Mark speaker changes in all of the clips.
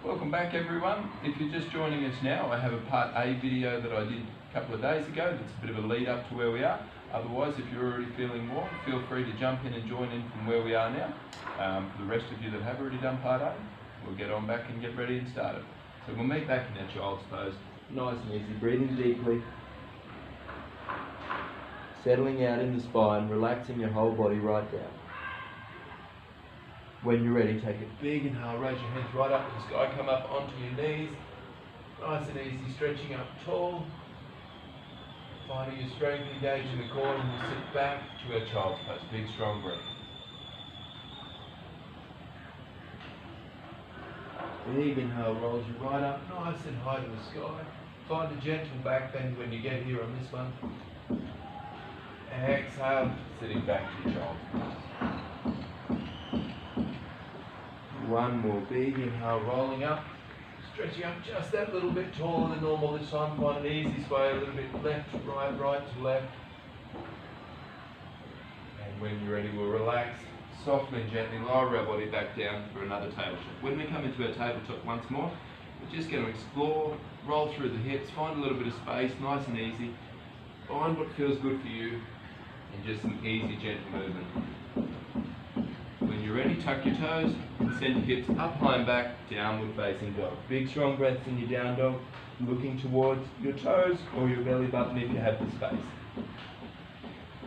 Speaker 1: Welcome back everyone. If you're just joining us now, I have a part A video that I did a couple of days ago that's a bit of a lead up to where we are. Otherwise, if you're already feeling warm, feel free to jump in and join in from where we are now. For the rest of you that have already done part A, we'll get on back and get ready and started. So we'll meet back in our child's pose. Nice and easy, breathing deeply. Settling out in the spine, relaxing your whole body right down. When you're ready, take a big inhale, raise your hands right up to the sky, come up onto your knees. Nice and easy, stretching up tall. Finding your strength engaged in the core, and we'll sit back to our child's pose. Big strong breath. Big inhale rolls you right up, nice and high to the sky. Find a gentle back bend when you get here on this one. Exhale, sitting back to your child's pose. One more big inhale, rolling up, stretching up just that little bit taller than normal this time. Find an easy sway, a little bit left to right, right to left. And when you're ready, we'll relax. Softly and gently lower our body back down for another tabletop. When we come into our tabletop once more, we're just going to explore, roll through the hips, find a little bit of space, nice and easy. Find what feels good for you, and just some easy, gentle movement. When you're ready, tuck your toes and send your hips up, high and back, downward facing dog. Big strong breaths in your down dog, looking towards your toes or your belly button if you have the space.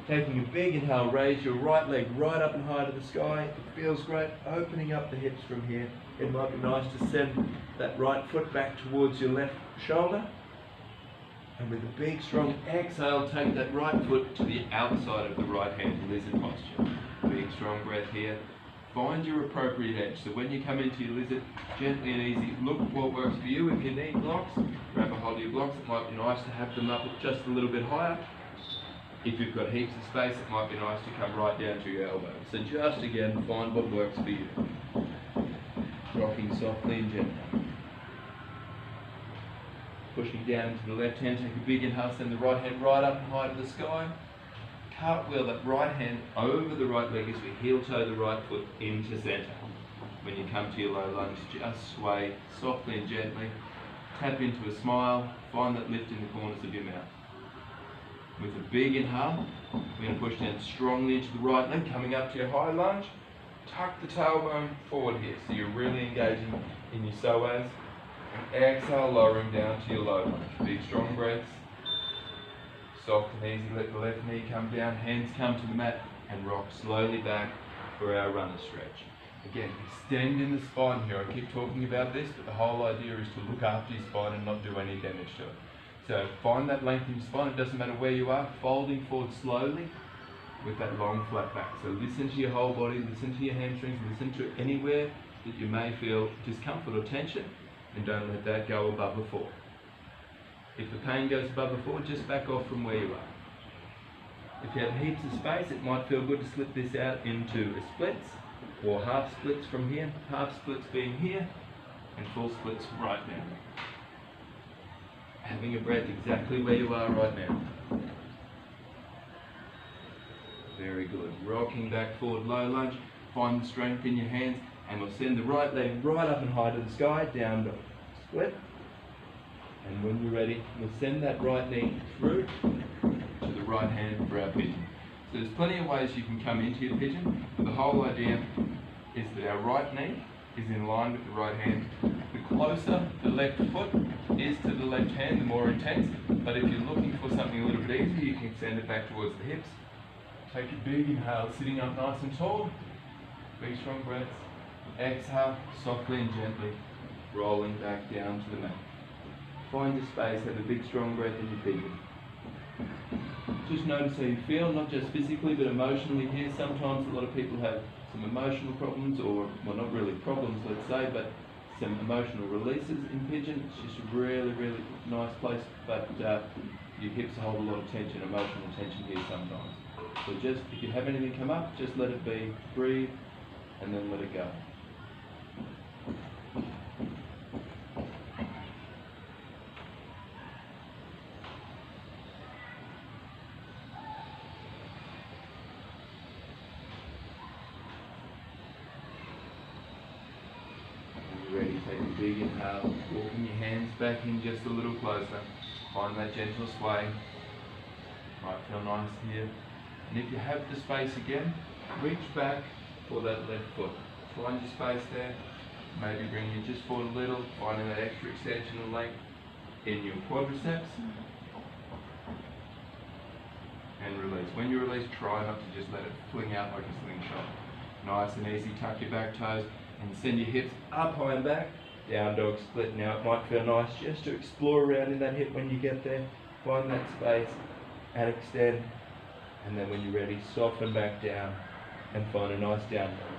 Speaker 1: Taking a big inhale, raise your right leg right up and high to the sky. It feels great, opening up the hips from here. It might be nice to send that right foot back towards your left shoulder. And with a big strong exhale, take that right foot to the outside of the right hand, lizard posture. Big strong breath here. Find your appropriate edge. So when you come into your lizard, gently and easy, look what works for you. If you need blocks, grab a hold of your blocks. It might be nice to have them up just a little bit higher. If you've got heaps of space, it might be nice to come right down to your elbow. So just again, find what works for you. Rocking softly and gently. Pushing down into the left hand, take a big inhale, send the right hand right up and high to the sky. Cartwheel that right hand over the right leg as we heel toe the right foot into centre. When you come to your low lunge, just sway softly and gently. Tap into a smile, find that lift in the corners of your mouth. With a big inhale, we're going to push down strongly into the right leg, coming up to your high lunge. Tuck the tailbone forward here, so you're really engaging in your psoas. And exhale, lowering down to your low lunge. Big strong breaths. Soft and easy, let the left knee come down, hands come to the mat, and rock slowly back for our runner stretch. Again, extend in the spine here. I keep talking about this, but the whole idea is to look after your spine and not do any damage to it. So find that length in your spine. It doesn't matter where you are, folding forward slowly with that long flat back. So listen to your whole body, listen to your hamstrings, listen to anywhere that you may feel discomfort or tension, and don't let that go above a 4. If the pain goes above a 4, just back off from where you are. If you have heaps of space, it might feel good to slip this out into a splits or half splits from here. Half splits being here and full splits right now. Having a breath exactly where you are right now. Very good. Rocking back forward, low lunge. Find the strength in your hands, and we'll send the right leg right up and high to the sky, down dog. Split. And when you're ready, we'll send that right knee through to the right hand for our pigeon. So there's plenty of ways you can come into your pigeon, but the whole idea is that our right knee is in line with the right hand. The closer the left foot is to the left hand, the more intense. But if you're looking for something a little bit easier, you can send it back towards the hips. Take a big inhale, sitting up nice and tall. Big strong breaths. Exhale, softly and gently, rolling back down to the mat. Find your space, have a big strong breath in your pigeon. Just notice how you feel, not just physically but emotionally here. Sometimes a lot of people have some emotional problems, or, well, not really problems, let's say, but some emotional releases in pigeon. It's just a really, really nice place, but your hips hold a lot of tension, emotional tension here sometimes. So just, if you have anything come up, just let it be, breathe, and then let it go. Ready, Take a big inhale, walking your hands back in just a little closer. Find that gentle sway. Might feel nice here. And if you have the space again, reach back for that left foot. Find your space there. Maybe bring you just forward a little, finding that extra extension and length in your quadriceps. And release. When you release, try not to just let it fling out like a slingshot. Nice and easy, tuck your back toes and send your hips up high and back. Down dog split. Now it might feel nice just to explore around in that hip when you get there. Find that space and extend. And then when you're ready, soften back down and find a nice down dog.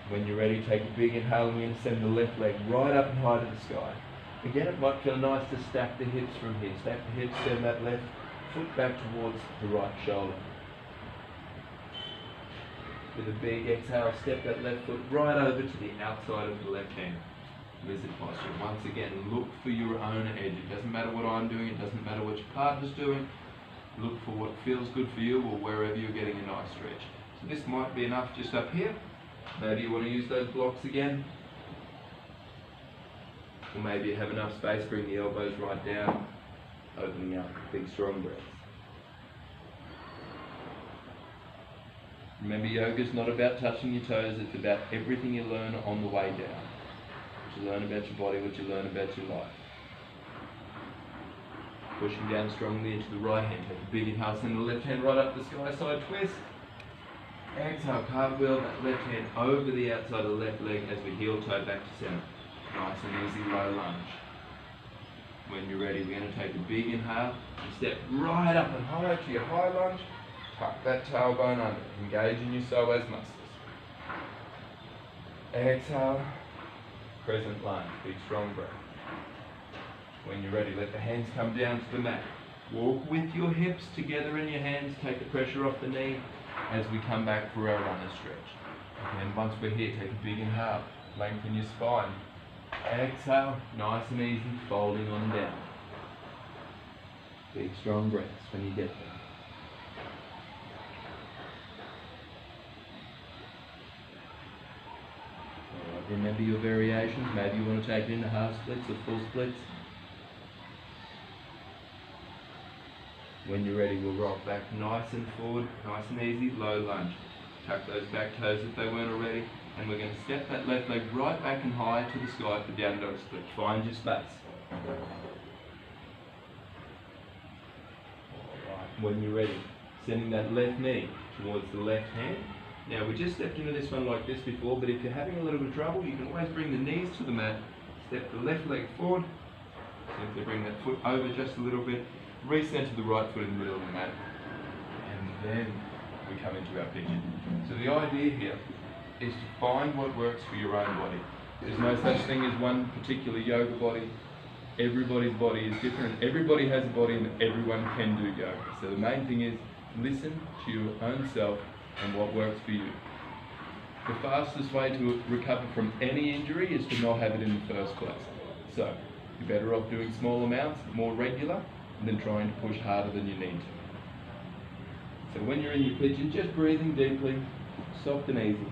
Speaker 1: When you're ready, take a big inhale and we're going to send the left leg right up and high to the sky. Again, it might feel nice to stack the hips from here. Stack the hips, send that left foot back towards the right shoulder. With a big exhale, step that left foot right over to the outside of the left hand. Lizard posture. Once again, look for your own edge. It doesn't matter what I'm doing, it doesn't matter what your partner's doing. Look for what feels good for you or wherever you're getting a nice stretch. So this might be enough just up here. Maybe you want to use those blocks again. Or maybe you have enough space, bring the elbows right down, opening up, big strong breaths. Remember, yoga's not about touching your toes, it's about everything you learn on the way down. What you learn about your body, what you learn about your life. Pushing down strongly into the right hand. Take a big inhale, send the left hand right up the sky, side twist. Exhale, cartwheel that left hand over the outside of the left leg as we heel toe back to center. Nice and easy low lunge. When you're ready, we're going to take a big inhale and step right up and high to your high lunge. Tuck that tailbone under, engaging your psoas muscles. Exhale, crescent lunge, big strong breath. When you're ready, let the hands come down to the mat. Walk with your hips together in your hands, take the pressure off the knee as we come back for our runner stretch. And once we're here, take a big inhale, lengthen your spine. Exhale, nice and easy, folding on down. Big strong breaths when you get there. Remember your variations. Maybe you want to take it into half splits or full splits. When you're ready, we'll rock back nice and forward, nice and easy, low lunge. Tuck those back toes if they weren't already. And we're going to step that left leg right back and high to the sky for down dog split. Find your space. Alright, when you're ready, sending that left knee towards the left hand. Now, we just stepped into this one like this before, but if you're having a little bit of trouble, you can always bring the knees to the mat, step the left leg forward, simply bring that foot over just a little bit, recenter the right foot in the middle of the mat, and then we come into our pigeon. So the idea here is to find what works for your own body. There's no such thing as one particular yoga body. Everybody's body is different. Everybody has a body and everyone can do yoga. So the main thing is listen to your own self and what works for you. The fastest way to recover from any injury is to not have it in the first place. So you're better off doing small amounts, more regular, than trying to push harder than you need to. So when you're in your pigeon, just breathing deeply, soft and easy.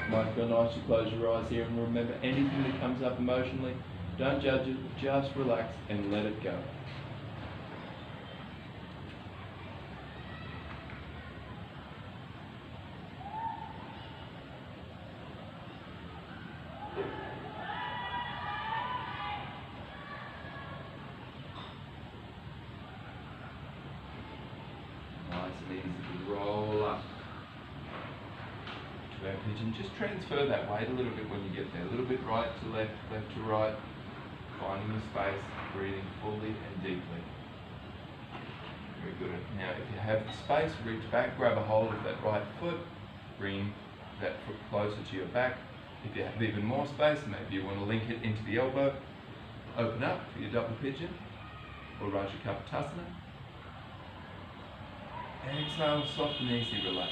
Speaker 1: Might feel nice to close your eyes here and remember anything that comes up emotionally, don't judge it, just relax and let it go. Nice and easy to roll up to our pigeon. Just transfer that weight a little bit when you get there. A little bit right to left, left to right. Finding the space, breathing fully and deeply. Very good. Now if you have the space, reach back, grab a hold of that right foot, bring that foot closer to your back. If you have even more space, maybe you want to link it into the elbow. Open up for your double pigeon or Rajakapatasana. Exhale, soft and easy, relax.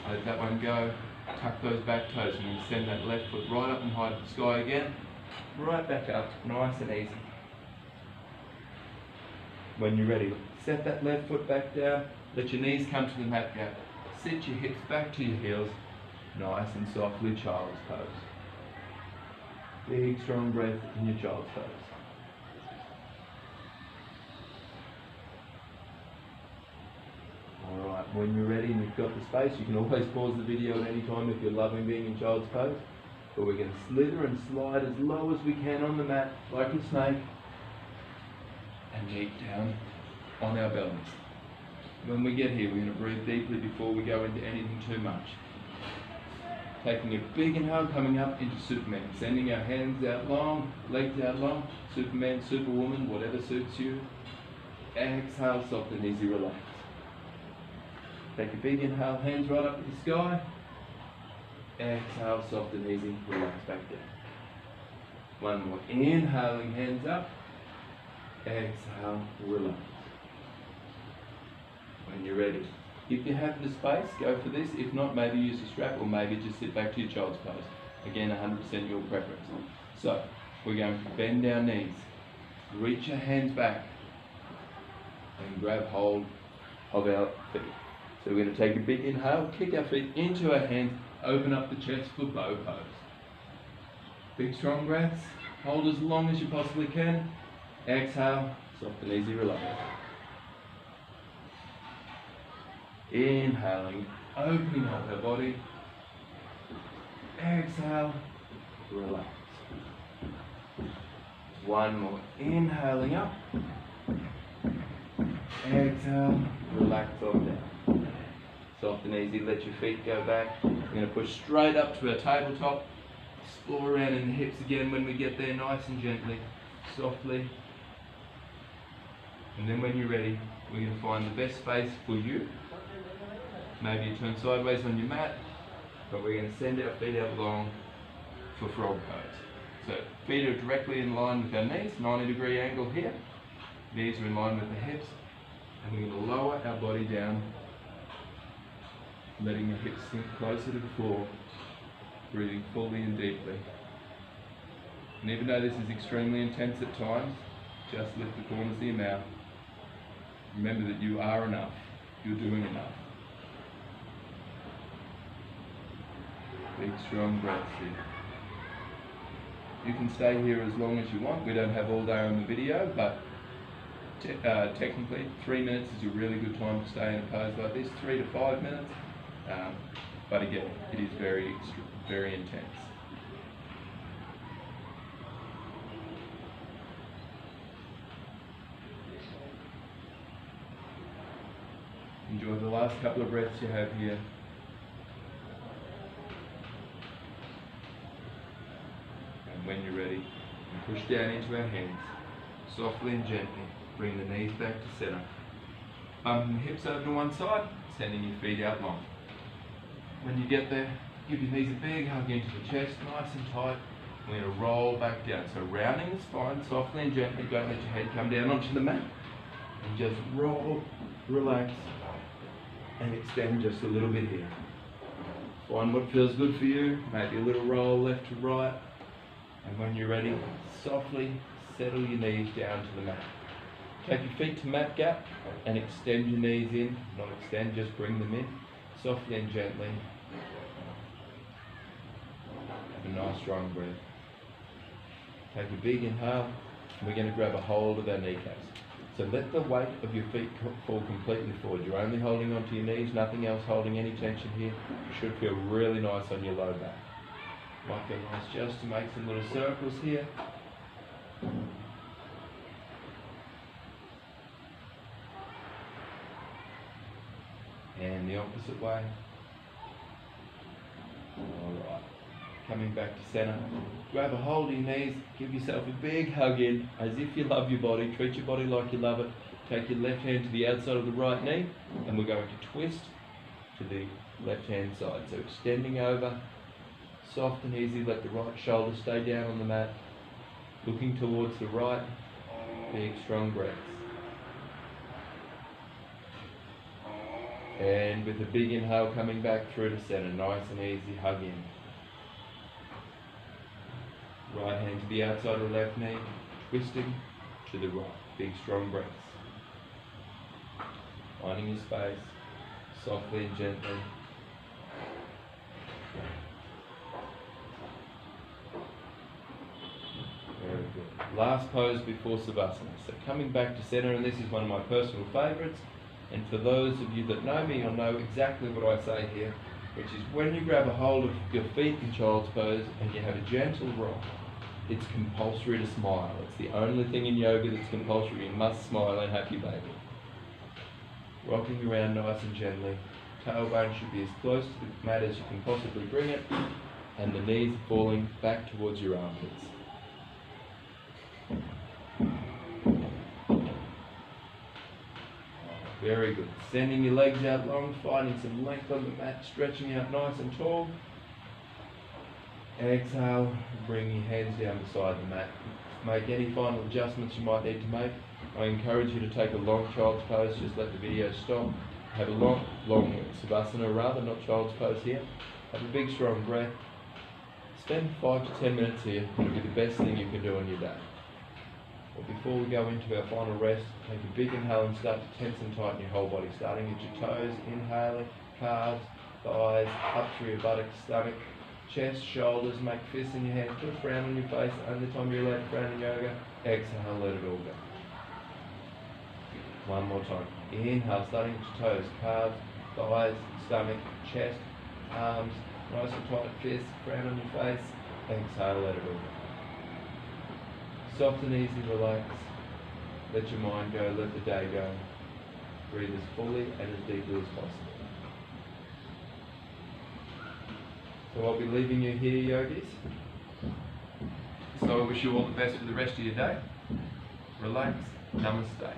Speaker 1: Let that one go. Tuck those back toes and you send that left foot right up and high to the sky again. Right back up, nice and easy. When you're ready, set that left foot back down. Let your knees come to the mat gap. Sit your hips back to your heels. Nice and softly, child's pose. Big strong breath in your child's pose. Alright, when you're ready and you've got the space, you can always pause the video at any time if you're loving being in child's pose. But we're going to slither and slide as low as we can on the mat, like a snake, and deep down on our bellies. When we get here, we're going to breathe deeply before we go into anything too much. Taking a big inhale, coming up into Superman, sending our hands out long, legs out long, Superman, Superwoman, whatever suits you. Exhale, soft and easy, relax. Take a big inhale, hands right up to the sky. Exhale, soft and easy, relax back down. One more, inhaling, hands up. Exhale, relax. When you're ready, if you have the space, go for this. If not, maybe use a strap or maybe just sit back to your child's pose. Again, 100% your preference. So, we're going to bend our knees, reach your hands back, and grab hold of our feet. So we're going to take a big inhale, kick our feet into our hands, open up the chest for bow pose. Big strong breaths, hold as long as you possibly can. Exhale, soft and easy, relax. Inhaling, opening up our body. Exhale, relax. One more, inhaling up. Exhale, relax on down. Soft and easy, let your feet go back. We're going to push straight up to our tabletop. Explore around in the hips again when we get there, nice and gently, softly. And then when you're ready, we're going to find the best space for you. Maybe you turn sideways on your mat, but we're going to send our feet out long for frog pose. So feet are directly in line with our knees, 90-degree angle here. Knees are in line with the hips. And we're going to lower our body down, letting our hips sink closer to the floor, breathing fully and deeply. And even though this is extremely intense at times, just lift the corners of your mouth. Remember that you are enough. You're doing enough. Big strong breaths here. You can stay here as long as you want. We don't have all day on the video, but technically 3 minutes is a really good time to stay in a pose like this, 3 to 5 minutes. But again, it is very intense. Enjoy the last couple of breaths you have here. And when you're ready, push down into our hands, softly and gently. Bring the knees back to center. Bumping the hips over to one side, sending your feet out long. When you get there, give your knees a big hug into the chest, nice and tight. We're going to roll back down. So rounding the spine, softly and gently. Don't let your head come down onto the mat. And just roll, relax, and extend just a little bit here. Find what feels good for you. Maybe a little roll left to right. And when you're ready, softly settle your knees down to the mat. Take your feet to mat gap and extend your knees in. Not extend, just bring them in. Softly and gently. Have a nice strong breath. Take a big inhale. And we're going to grab a hold of our kneecaps. So let the weight of your feet fall completely forward. You're only holding onto your knees, nothing else holding any tension here. You should feel really nice on your low back. Might feel nice just to make some little circles here. And the opposite way. Alright. Coming back to center. Grab a hold of your knees. Give yourself a big hug in as if you love your body. Treat your body like you love it. Take your left hand to the outside of the right knee. And we're going to twist to the left hand side. So extending over. Soft and easy. Let the right shoulder stay down on the mat. Looking towards the right. Big strong breaths. And with a big inhale coming back through to center, nice and easy, hug in. Right hand to the outside of the left knee, twisting to the right, big strong breaths. Finding your space, softly and gently. Very good. Last pose before Savasana. So coming back to center, and this is one of my personal favourites, and for those of you that know me, you'll know exactly what I say here, which is when you grab a hold of your feet in child's pose and you have a gentle rock, it's compulsory to smile. It's the only thing in yoga that's compulsory. You must smile and happy baby. Rocking around nice and gently. Tailbone should be as close to the mat as you can possibly bring it, and the knees falling back towards your armpits. Very good. Sending your legs out long, finding some length on the mat, stretching out nice and tall. Exhale, bring your hands down beside the mat. Make any final adjustments you might need to make. I encourage you to take a long child's pose, just let the video stop. Have a long Savasana rather, not child's pose here. Have a big strong breath. Spend 5 to 10 minutes here. It'll be the best thing you can do on your day. But before we go into our final rest, take a big inhale and start to tense and tighten your whole body, starting at your toes, inhaling, calves, thighs, up through your buttocks, stomach, chest, shoulders, make fists in your hands, put a frown on your face, only time you're allowed to frown in yoga. Exhale, let it all go. One more time. Inhale, starting at your toes, calves, thighs, stomach, chest, arms, nice and tight fists, frown on your face. Exhale, let it all go. Soft and easy, relax. Let your mind go, let the day go. Breathe as fully and as deeply as possible. So I'll be leaving you here, yogis. So I wish you all the best for the rest of your day. Relax. Namaste.